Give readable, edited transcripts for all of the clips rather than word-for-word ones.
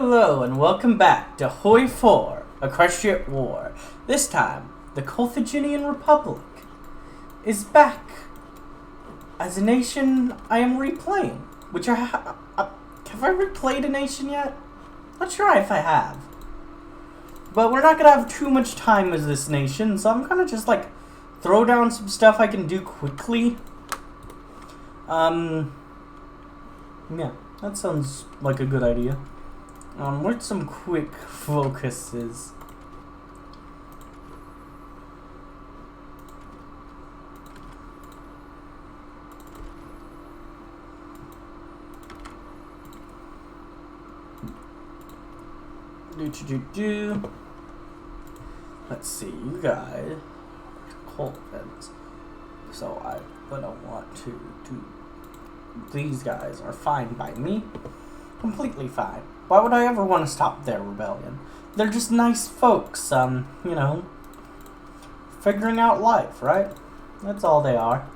Hello and welcome back to Hoi 4, Equestria War. This time, the Colthaginian Republic is back as a nation I am replaying. Which have I replayed a nation yet? Not sure if I have. But we're not going to have too much time as this nation, so I'm going to just like throw down some stuff I can do quickly. Yeah, that sounds like a good idea. With some quick focuses. Let's see, you guys. Colvins. So I'm gonna want to do. These guys are fine by me. Completely fine. Why would I ever want to stop their rebellion? They're just nice folks, figuring out life, right? That's all they are.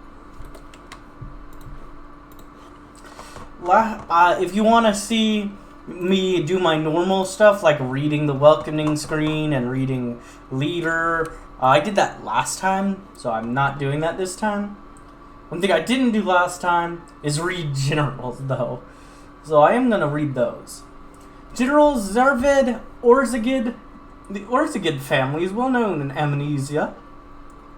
If you want to see me do my normal stuff, like reading the welcoming screen and reading leader, I did that last time, so I'm not doing that this time. One thing I didn't do last time is read generals, though. So I am going to read those. General Zarved Orzagid. The Orzagid family is well known in Amnesia,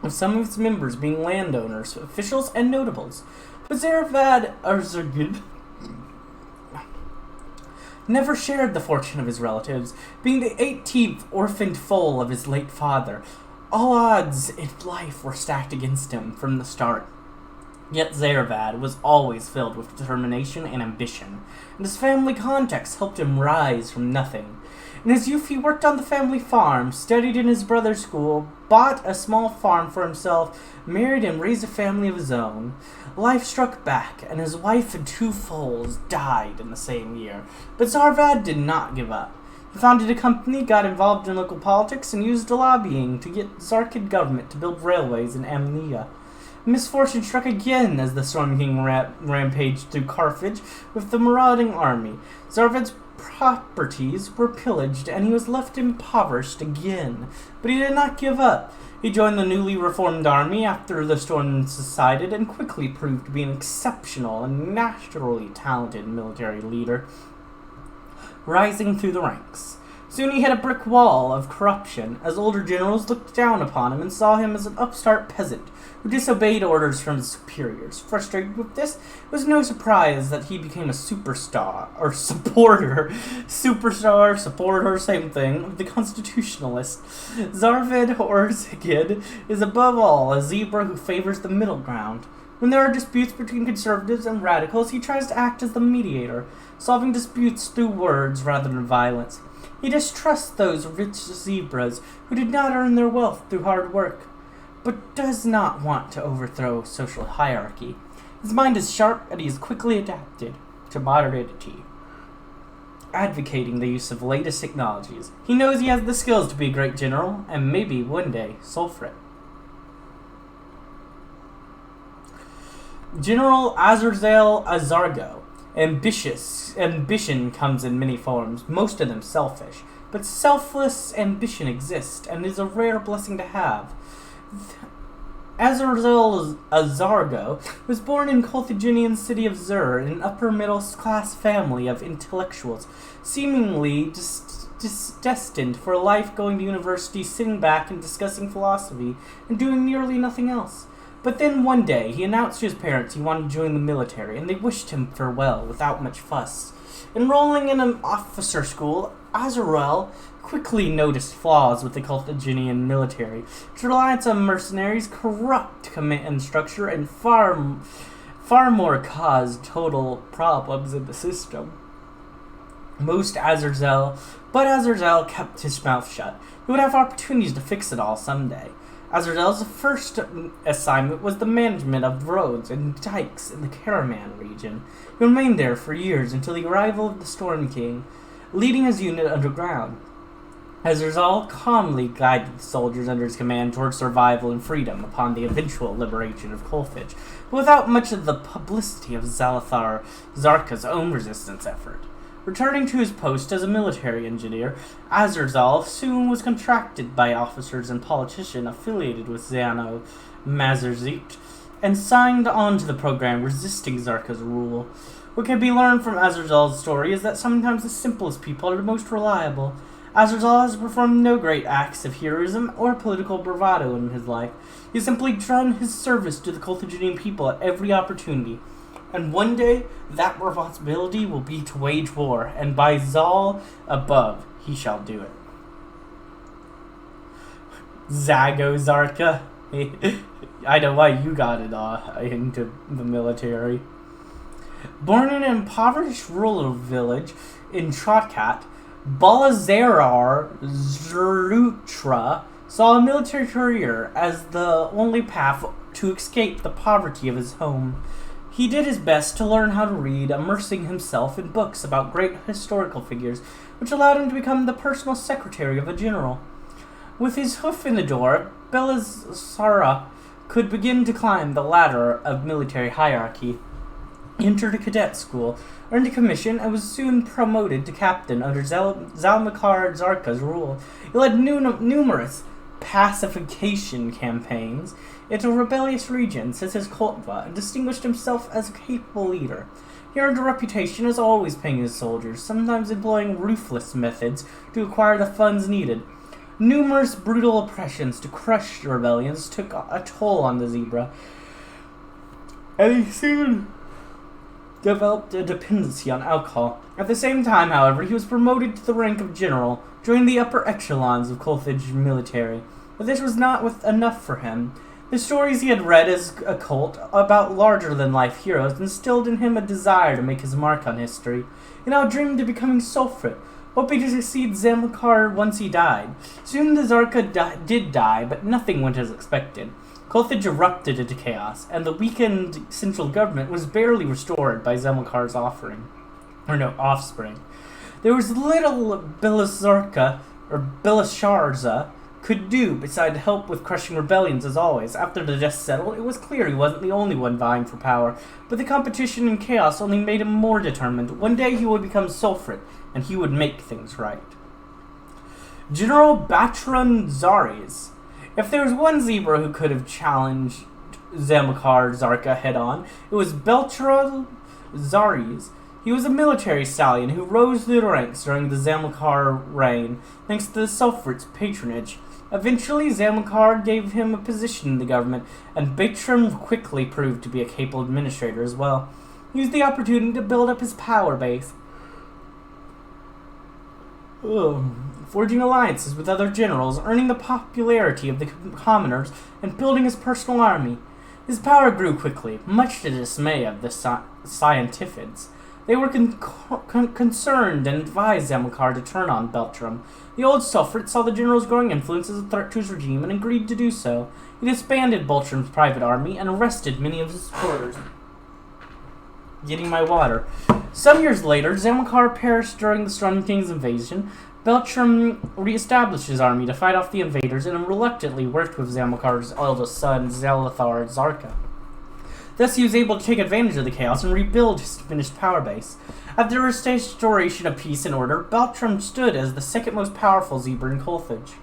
with some of its members being landowners, officials, and notables. But Zarvad Orzagid never shared the fortune of his relatives, being the 18th orphaned foal of his late father. All odds in life were stacked against him from the start. Yet Zarvad was always filled with determination and ambition, and his family contacts helped him rise from nothing. In his youth he worked on the family farm, studied in his brother's school, bought a small farm for himself, married and raised a family of his own. Life struck back, and his wife and 2 foals died in the same year. But Zarvad did not give up. He founded a company, got involved in local politics, and used lobbying to get Zarkid government to build railways in Amnesia. Misfortune struck again as the Storm King rampaged through Carthage with the marauding army. Zarved's properties were pillaged, and he was left impoverished again. But he did not give up. He joined the newly reformed army after the storm subsided, and quickly proved to be an exceptional and naturally talented military leader, rising through the ranks. Soon he hit a brick wall of corruption, as older generals looked down upon him and saw him as an upstart peasant who disobeyed orders from his superiors. Frustrated with this, it was no surprise that he became a supporter, same thing, of the Constitutionalists. Zarved Orzagid is above all a zebra who favors the middle ground. When there are disputes between conservatives and radicals, he tries to act as the mediator, solving disputes through words rather than violence. He distrusts those rich zebras who did not earn their wealth through hard work, but does not want to overthrow social hierarchy. His mind is sharp, and he is quickly adapted to modernity, advocating the use of latest technologies. He knows he has the skills to be a great general, and maybe one day Sulfrit. General Azarzel Azargo. Ambition comes in many forms, most of them selfish. But selfless ambition exists, and is a rare blessing to have. Azarzel Azargo was born in Colthaginian city of Zur in an upper-middle-class family of intellectuals, seemingly destined for a life going to university, sitting back and discussing philosophy, and doing nearly nothing else. But then one day, he announced to his parents he wanted to join the military, and they wished him farewell without much fuss. Enrolling in an officer school, Azarel quickly noticed flaws with the Colthaginian military. Its reliance on mercenaries, corrupt command structure, and far more caused total problems in the system. But Azarel kept his mouth shut. He would have opportunities to fix it all someday. Azarel's first assignment was the management of roads and dikes in the Karaman region. He remained there for years until the arrival of the Storm King, leading his unit underground. Azarel calmly guided the soldiers under his command towards survival and freedom upon the eventual liberation of Colthage, but without much of the publicity of Zalathar Zarka's own resistance effort. Returning to his post as a military engineer, Azarzal soon was contracted by officers and politicians affiliated with Zano Mazarzit and signed on to the program resisting Zarka's rule. What can be learned from Azarzal's story is that sometimes the simplest people are the most reliable. Azarzal has performed no great acts of heroism or political bravado in his life. He has simply done his service to the Colthaginian people at every opportunity. And one day, that responsibility will be to wage war, and by Zal above, he shall do it. Zago Zarka. I know why you got it into the military. Born in an impoverished rural village in Trotkat, Balazarar Zrutra saw a military career as the only path to escape the poverty of his home. He did his best to learn how to read, immersing himself in books about great historical figures, which allowed him to become the personal secretary of a general. With his hoof in the door, Belisara could begin to climb the ladder of military hierarchy. He entered a cadet school, earned a commission, and was soon promoted to captain under Zalmakar Zarka's rule. He led numerous pacification campaigns into rebellious regions such as Koltva and distinguished himself as a capable leader. He earned a reputation as always paying his soldiers, sometimes employing ruthless methods to acquire the funds needed. Numerous brutal oppressions to crush the rebellions took a toll on the zebra, and he soon developed a dependency on alcohol. At the same time, however, he was promoted to the rank of general, joining the upper echelons of Colthage military. But this was not enough for him. The stories he had read as a cult about larger-than-life heroes instilled in him a desire to make his mark on history. He now dreamed of becoming Sulfrit, hoping to succeed Zamilcar once he died. Soon the Zarka did die, but nothing went as expected. Colthage erupted into chaos, and the weakened central government was barely restored by Zamilcar's offspring. There was little Belisarza could do beside help with crushing rebellions as always. After the dust settled, it was clear he wasn't the only one vying for power, but the competition and chaos only made him more determined. One day he would become Sulfrit, and he would make things right. General Batran Zaris. If there was one zebra who could have challenged Zamilcar Zarka head-on, it was Beltran Zaris. He was a military stallion who rose through the ranks during the Zamilcar reign, thanks to the Sulfrit's patronage. Eventually, Zamilcar gave him a position in the government, and Batran quickly proved to be a capable administrator as well. He used the opportunity to build up his power base, forging alliances with other generals, earning the popularity of the commoners, and building his personal army. His power grew quickly, much to the dismay of the scientifics. They were concerned and advised Zamilcar to turn on Beltram. The old Sulfrit saw the general's growing influence as a threat to his regime and agreed to do so. He disbanded Beltram's private army and arrested many of his supporters. Getting my water. Some years later, Zamilcar perished during the Storm King's invasion. Beltram re-established his army to fight off the invaders and reluctantly worked with Zamilcar's eldest son, Zalathar Zarka. Thus, he was able to take advantage of the chaos and rebuild his diminished power base. After the restoration of peace and order, Beltram stood as the second most powerful zebra in Colthage.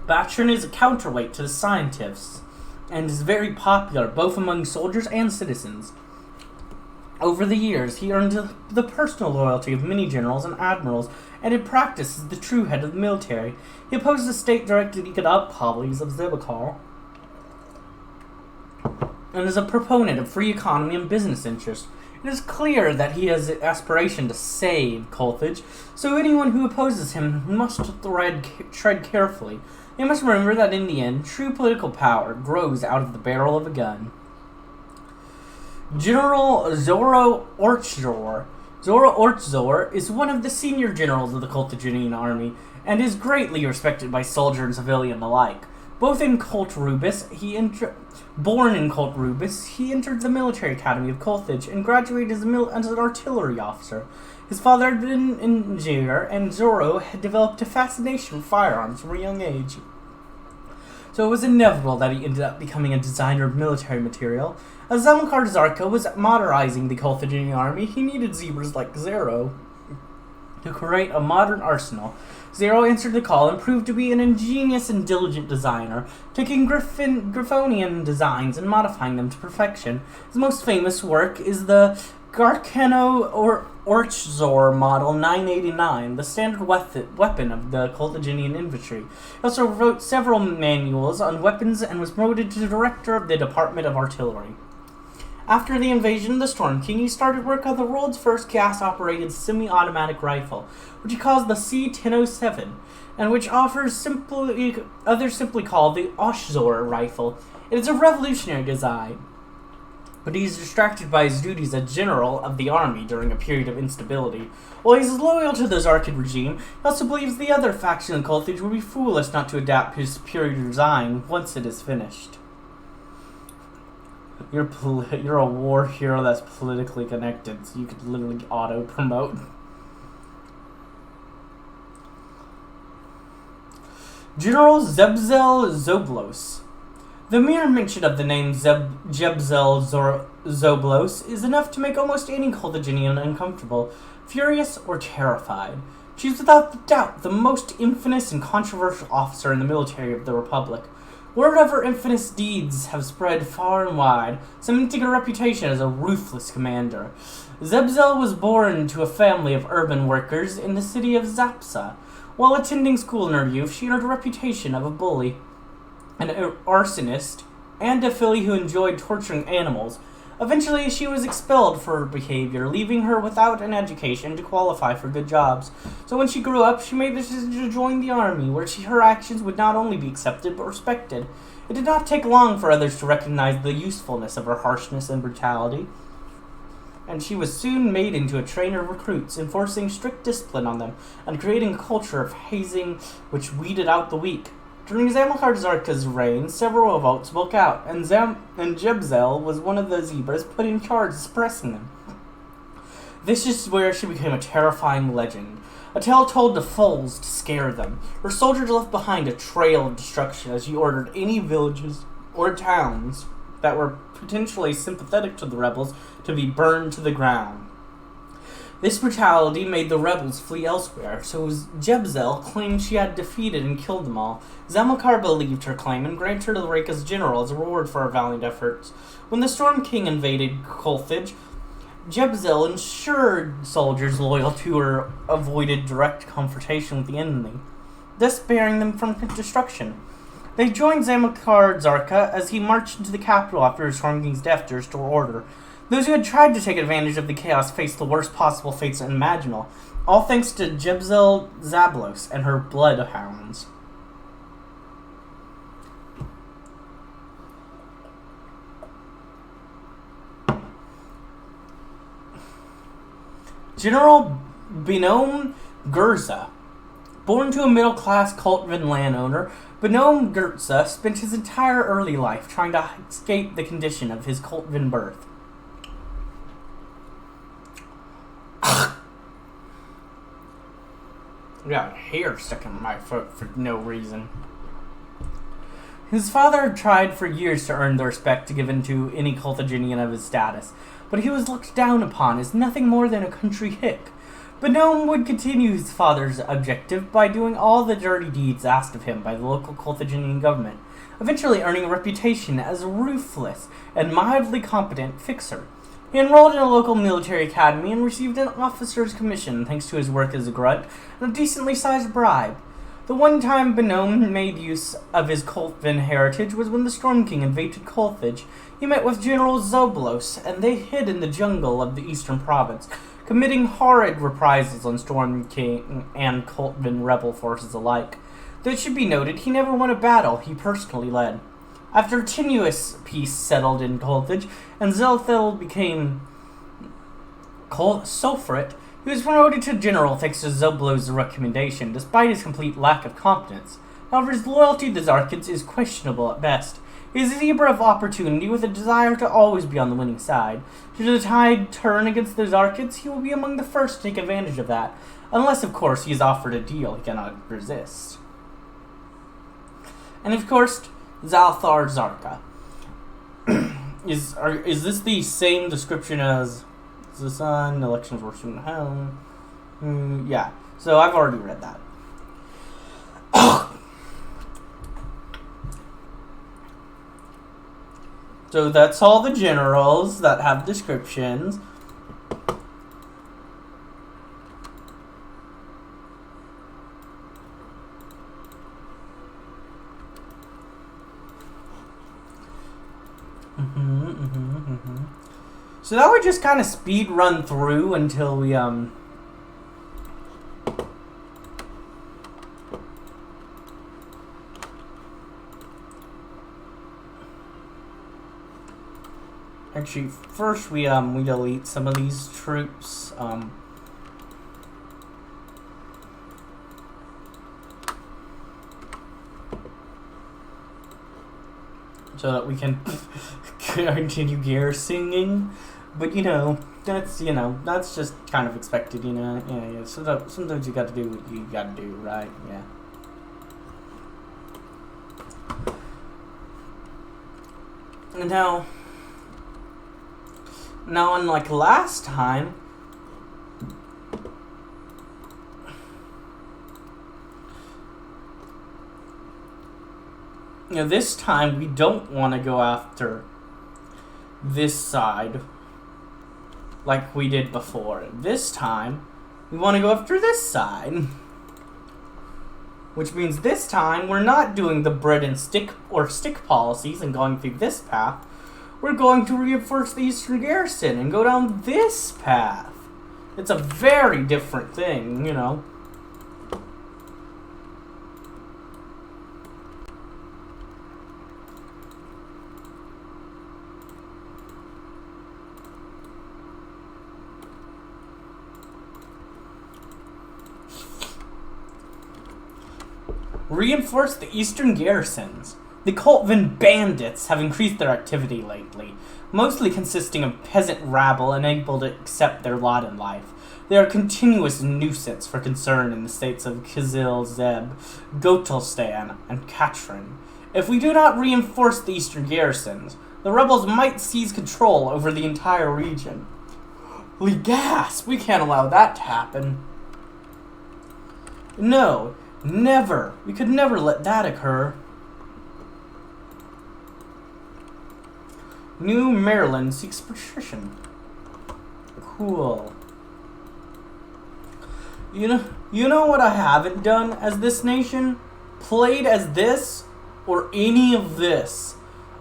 Batran is a counterweight to the scientists, and is very popular both among soldiers and citizens. Over the years, he earned the personal loyalty of many generals and admirals, and in practice is the true head of the military. He opposed the state-directed economic policies of Zamilcar, and is a proponent of free economy and business interests. It is clear that he has an aspiration to save Colthage, so anyone who opposes him must tread carefully. They must remember that in the end, true political power grows out of the barrel of a gun. General Zoro Orczor. Zoro Orczor is one of the senior generals of the Colthaginian army, and is greatly respected by soldier and civilian alike. Born in Colt Rubis, he entered the military academy of Colthage and graduated as an artillery officer. His father had been an engineer, and Zoro had developed a fascination with firearms from a young age. so it was inevitable that he ended up becoming a designer of military material. As Zamilcar Zarka was modernizing the Colthaginian army, he needed zebras like Zero to create a modern arsenal. Zero answered the call and proved to be an ingenious and diligent designer, taking Griffonian designs and modifying them to perfection. His most famous work is the Garcano Orchzor Model 989, the standard weapon of the Colthaginian infantry. He also wrote several manuals on weapons and was promoted to director of the Department of Artillery. After the invasion of the Storm King, he started work on the world's first gas-operated semi-automatic rifle, which he calls the C-1007, and which others simply call the Oshzor rifle. It is a revolutionary design, but he is distracted by his duties as general of the army during a period of instability. While he is loyal to the Zarkid regime, he also believes the other faction in Colthage would be foolish not to adapt his superior design once it is finished. You're a war hero that's politically connected, so you could literally auto-promote. General Zebzel Zoblos. The mere mention of the name Jebzel Zoblos is enough to make almost any Colthaginian uncomfortable, furious, or terrified. She is without doubt the most infamous and controversial officer in the military of the Republic. Word of her infamous deeds have spread far and wide, cementing her reputation as a ruthless commander. Zebzel was born to a family of urban workers in the city of Zapsa. While attending school in her youth, she earned a reputation of a bully, an arsonist, and a filly who enjoyed torturing animals. Eventually, she was expelled for her behavior, leaving her without an education to qualify for good jobs. So when she grew up, she made the decision to join the army, where her actions would not only be accepted, but respected. It did not take long for others to recognize the usefulness of her harshness and brutality, and she was soon made into a trainer of recruits, enforcing strict discipline on them, and creating a culture of hazing which weeded out the weak. During Zamilcar Zarka's reign, several revolts broke out, and Jebzel was one of the zebras put in charge of suppressing them. This is where she became a terrifying legend, a tale told to foals to scare them. Her soldiers left behind a trail of destruction as she ordered any villages or towns that were potentially sympathetic to the rebels to be burned to the ground. This brutality made the rebels flee elsewhere, so Jebzel claimed she had defeated and killed them all. Zamilcar believed her claim and granted her the rank as general as a reward for her valiant efforts. When the Storm King invaded Colthage, Jebzel ensured soldiers loyal to her avoided direct confrontation with the enemy, thus sparing them from destruction. They joined Zamilcar Zarka as he marched into the capital after his Storm King's death to restore order. Those who had tried to take advantage of the chaos faced the worst possible fates imaginable, all thanks to Jebzel Zablos and her bloodhounds. General Binom Gurza. Born to a middle-class Coltvin landowner, Binom Gurza spent his entire early life trying to escape the condition of his Coltvin birth. I got hair stuck in my foot for no reason. His father had tried for years to earn the respect given to any Colthaginian of his status, but he was looked down upon as nothing more than a country hick. Binom would continue his father's objective by doing all the dirty deeds asked of him by the local Colthaginian government, eventually earning a reputation as a ruthless and mildly competent fixer. He enrolled in a local military academy and received an officer's commission thanks to his work as a grunt and a decently sized bribe. The one time Binom made use of his Coltvin heritage was when the Storm King invaded Colthage. He met with General Zoblos, and they hid in the jungle of the eastern province, committing horrid reprisals on Storm King and Coltvin rebel forces alike. Though it should be noted, he never won a battle he personally led. After a tenuous peace settled in Colthage, and Zelthil became Sulfuret, he was promoted to general thanks to Zoblos' recommendation, despite his complete lack of competence. However, his loyalty to the Zarkids is questionable at best. He is a zebra of opportunity with a desire to always be on the winning side. Should the tide turn against the Zarkids, he will be among the first to take advantage of that, unless, of course, he is offered a deal he cannot resist. And, of course, Zalthar Zarka. Is this the same description as the sun? Elections were soon held. Yeah. So I've already read that. So that's all the generals that have descriptions. So that would just kind of speed run through until we actually first we delete some of these troops so that we can continue garrisoning. But that's just kind of expected, Yeah. So sometimes you got to do what you got to do, right? Yeah. And now unlike last time, this time we don't want to go after this side like we did before. This time, we want to go after this side. Which means this time, we're not doing the bread and stick policies and going through this path. We're going to reinforce the Eastern Garrison and go down this path. It's a very different thing, Reinforce the eastern garrisons. The Colthaginian bandits have increased their activity lately, mostly consisting of peasant rabble unable to accept their lot in life. They are a continuous nuisance for concern in the states of Kizil, Zeb, Gotelstan, and Katrin. If we do not reinforce the eastern garrisons, the rebels might seize control over the entire region. Holy gas! We can't allow that to happen. No. Never. We could never let that occur. New Maryland seeks patrician. Cool. You know what I haven't done as this nation? Played as this or any of this.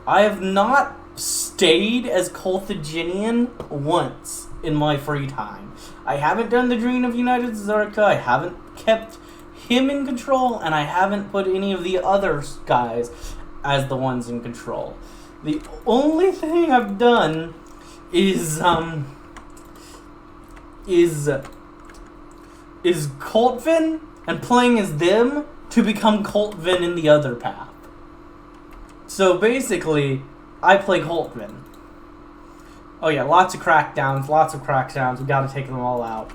I have not stayed as Colthaginian once in my free time. I haven't done the Dream of United Zarka. I haven't kept him in control, and I haven't put any of the other guys as the ones in control. The only thing I've done is Coltvin and playing as them to become Coltvin in the other path. So basically, I play Coltvin. Oh yeah, lots of crackdowns. We gotta take them all out.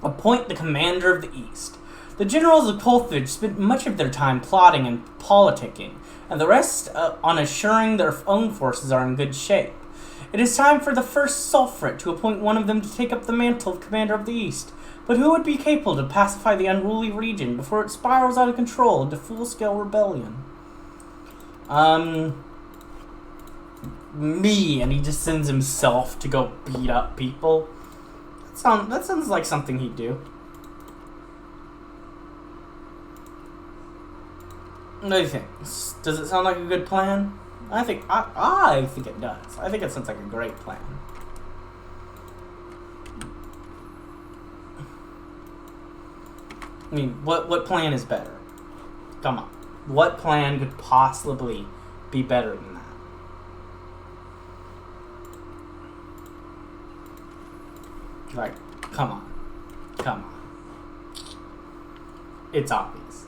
Appoint the commander of the East. The generals of Colthage spent much of their time plotting and politicking, and the rest on assuring their own forces are in good shape. It is time for the first Sulfurate to appoint one of them to take up the mantle of commander of the East. But who would be capable to pacify the unruly region before it spirals out of control into full-scale rebellion? Me, and he just sends himself to go beat up people. That sounds like something he'd do. What do you think? Does it sound like a good plan? I think it does. I think it sounds like a great plan. I mean, what plan is better? Come on. What plan could possibly be better than that? Like, come on. It's obvious.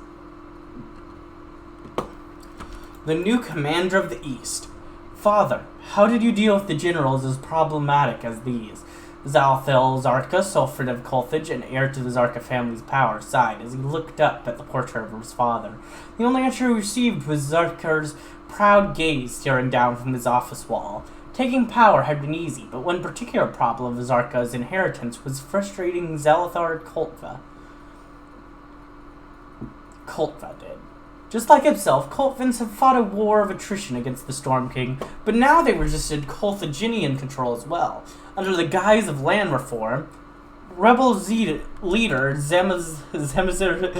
The new commander of the East. Father, how did you deal with the generals as problematic as these? Zalthil Zarka, Sulfrid of Colthage, and heir to the Zarka family's power, sighed as he looked up at the portrait of his father. The only answer he received was Zarkar's proud gaze staring down from his office wall. Taking power had been easy, but one particular problem of Zarka's inheritance was frustrating Zalathar Koltva. Koltva did. Just like himself, Koltvins have fought a war of attrition against the Storm King, but now they resisted Colthaginian control as well. Under the guise of land reform, rebel leader Zeratid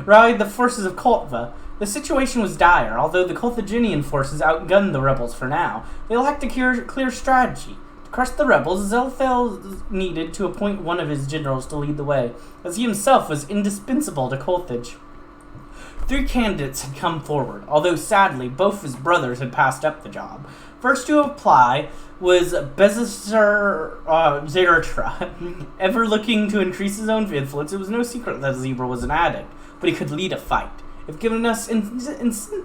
rallied the forces of Koltva. The situation was dire. Although the Colthaginian forces outgunned the rebels for now, they lacked a clear strategy. To crush the rebels, Zelthel needed to appoint one of his generals to lead the way, as he himself was indispensable to Colthage. 3 candidates had come forward, although sadly both his brothers had passed up the job. First to apply was Bezzer Zeratra. Ever looking to increase his own influence, it was no secret that Zebra was an addict, but he could lead a fight. If given us incentive,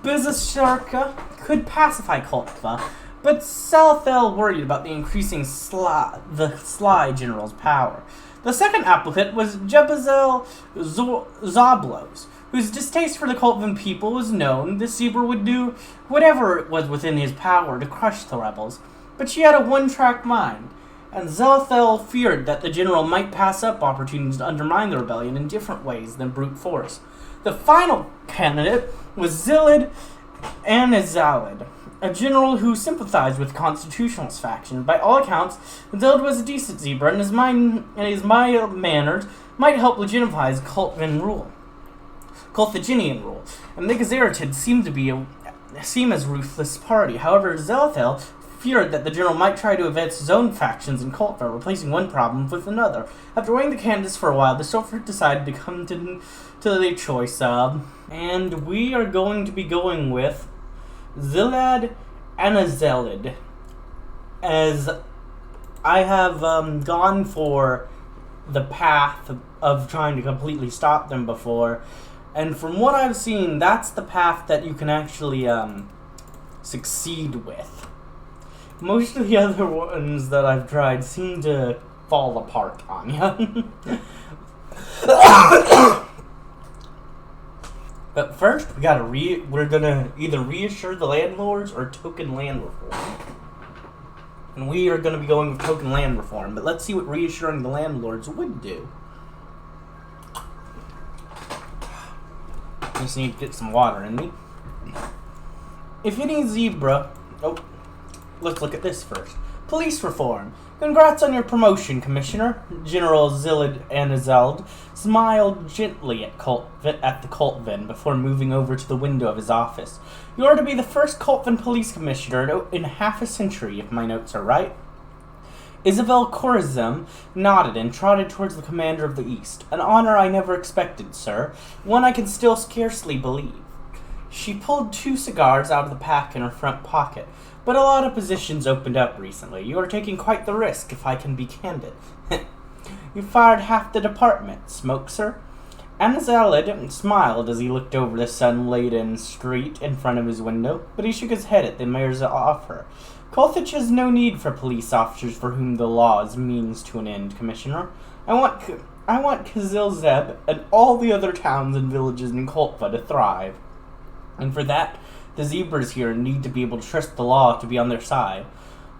Bezzer could pacify Koltva, but Salthel worried about the increasing Sly general's power. The second applicant was Jebazel Zablos, whose distaste for the Koltvan people was known. The Zebra would do whatever it was within his power to crush the rebels, but she had a one-track mind, and Zelthel feared that the general might pass up opportunities to undermine the rebellion in different ways than brute force. The final candidate was Zilid Anazalid, a general who sympathized with the Constitutionalist faction. By all accounts, Zilid was a decent Zebra, and his mild manners might help legitimize Colthaginian rule, and the Gazeratid seem as ruthless party. However, Zelthel feared that the general might try to advance his own factions in Koltva, replacing one problem with another. After weighing the candidates for a while, the Sulfur decided to come to the choice of, and we are going to be going with Zilad Anazelid, as I have gone for the path of trying to completely stop them before, and from what I've seen, that's the path that you can actually succeed with. Most of the other ones that I've tried seem to fall apart on you. But first, we're gonna either reassure the landlords or token land reform. And we are gonna be going with token land reform, but let's see what reassuring the landlords would do. Just need to get some water in me. If any Zebra... Oh, let's look at this first. Police reform. Congrats on your promotion, Commissioner. General Zilid Anazeld smiled gently at the Coltvin before moving over to the window of his office. You are to be the first Coltvin police commissioner in half a century, if my notes are right. Isabel Corazim nodded and trotted towards the commander of the East. An honor I never expected, sir. One I can still scarcely believe. She pulled 2 cigars out of the pack in her front pocket. But a lot of positions opened up recently. You are taking quite the risk, if I can be candid. You fired half the department. Smoke, sir? Anazalid smiled as he looked over the sun-laden street in front of his window, but he shook his head at the mayor's offer. Colthage has no need for police officers for whom the law is means to an end, Commissioner. I want Kazilzeb and all the other towns and villages in Koltva to thrive. And for that, the Zebras here need to be able to trust the law to be on their side.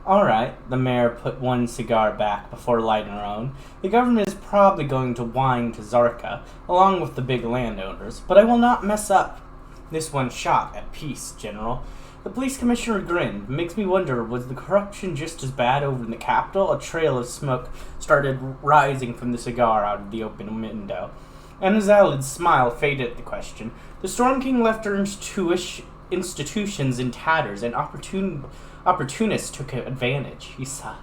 All right, the mayor put one cigar back before lighting her own. The government is probably going to whine to Zarka, along with the big landowners, but I will not mess up this one shot at peace, General. The police commissioner grinned. Makes me wonder, was the corruption just as bad over in the capital? A trail of smoke started rising from the cigar out of the open window. Anazalid's smile faded at the question. The Storm King left her institutions in tatters, and opportunists took advantage, he sighed,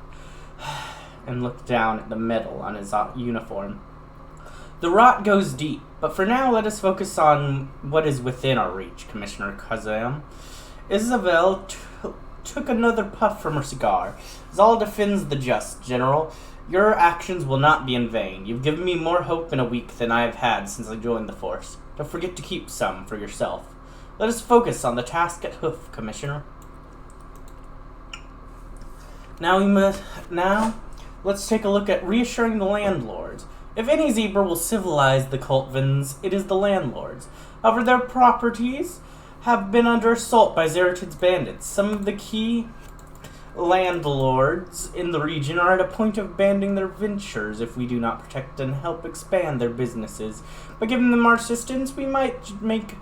and looked down at the medal on his uniform. The rot goes deep, but for now let us focus on what is within our reach, Commissioner Kazam. Isabel took another puff from her cigar. Zal defends the just, General. Your actions will not be in vain. You've given me more hope in a week than I have had since I joined the force. Don't forget to keep some for yourself. Let us focus on the task at hoof, Commissioner. Now, let's take a look at reassuring the landlords. If any zebra will civilize the Coltvins, it is the landlords. However, their properties have been under assault by Zeratid's bandits. Some of the key landlords in the region are at a point of abandoning their ventures if we do not protect and help expand their businesses. By giving them our assistance, we might make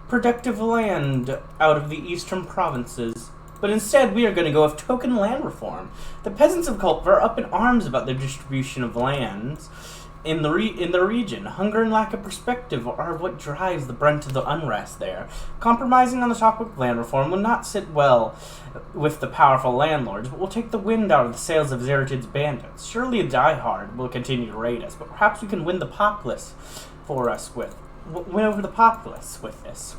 productive land out of the eastern provinces. But instead, we are going to go with token land reform. The peasants of Coltva are up in arms about the distribution of lands in the region. Hunger and lack of perspective are what drives the brunt of the unrest there. Compromising on the topic of land reform will not sit well with the powerful landlords, but will take the wind out of the sails of Zeratid's bandits. Surely a diehard will continue to raid us, but perhaps we can win the populace win over the populace with this.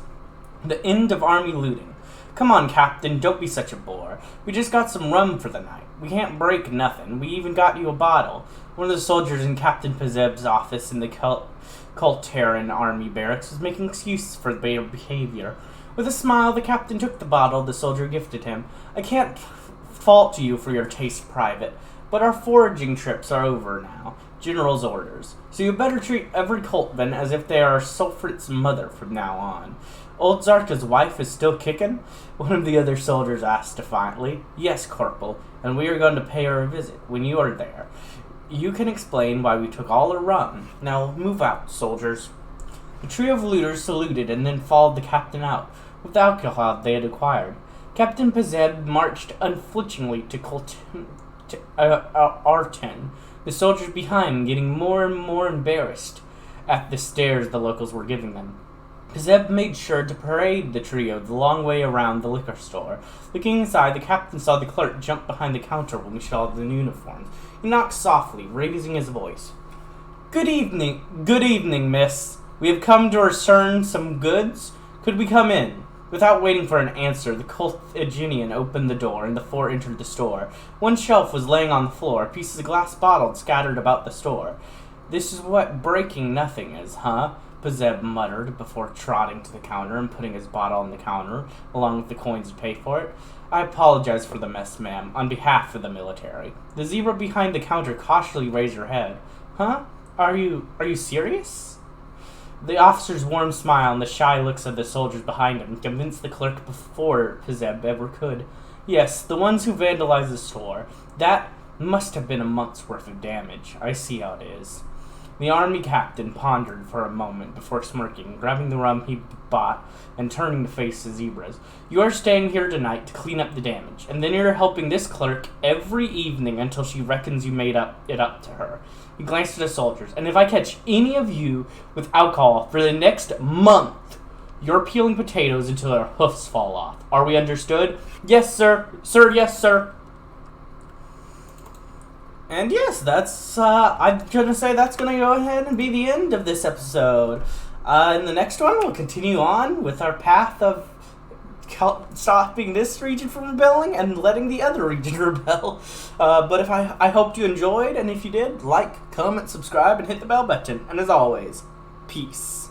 The end of army looting. Come on, Captain, don't be such a bore. We just got some rum for the night. We can't break nothing. We even got you a bottle. One of the soldiers in Captain Pazeb's office in the Colthaginian army barracks was making excuses for their behavior. With a smile, the captain took the bottle the soldier gifted him. I can't fault you for your taste, Private, but our foraging trips are over now. General's orders. So you better treat every Coltvin as if they are Sulfrit's mother from now on. Old Zarka's wife is still kicking? One of the other soldiers asked defiantly. Yes, Corporal, and we are going to pay her a visit when you are there. You can explain why we took all her rum. Now move out, soldiers. The trio of looters saluted and then followed the captain out, with the alcohol they had acquired. Captain Pazeb marched unflinchingly to Arten, the soldiers behind getting more and more embarrassed at the stares the locals were giving them. Pazeb made sure to parade the trio the long way around the liquor store. Looking inside, the captain saw the clerk jump behind the counter when he saw the uniforms. He knocked softly, raising his voice. Good evening, miss. We have come to return some goods. Could we come in? Without waiting for an answer, the Colthaginian opened the door, and the four entered the store. One shelf was laying on the floor, pieces of glass bottles scattered about the store. This is what breaking nothing is, huh? Pazeb muttered before trotting to the counter and putting his bottle on the counter, along with the coins to pay for it. I apologize for the mess, ma'am, on behalf of the military. The zebra behind the counter cautiously raised her head. Huh? Are you serious? The officer's warm smile and the shy looks of the soldiers behind him convinced the clerk before Pazeb ever could. Yes, the ones who vandalized the store. That must have been a month's worth of damage. I see how it is. The army captain pondered for a moment before smirking, grabbing the rum he bought, and turning to face the zebras. You are staying here tonight to clean up the damage, and then you're helping this clerk every evening until she reckons you made it up to her. He glanced at the soldiers. And if I catch any of you with alcohol for the next month, you're peeling potatoes until their hoofs fall off. Are we understood? Yes, sir. Sir, yes, sir. And yes, I'm going to say that's going to go ahead and be the end of this episode. In the next one, we'll continue on with our path of stopping this region from rebelling and letting the other region rebel. But I hope you enjoyed, and if you did, like, comment, subscribe, and hit the bell button. And as always, peace.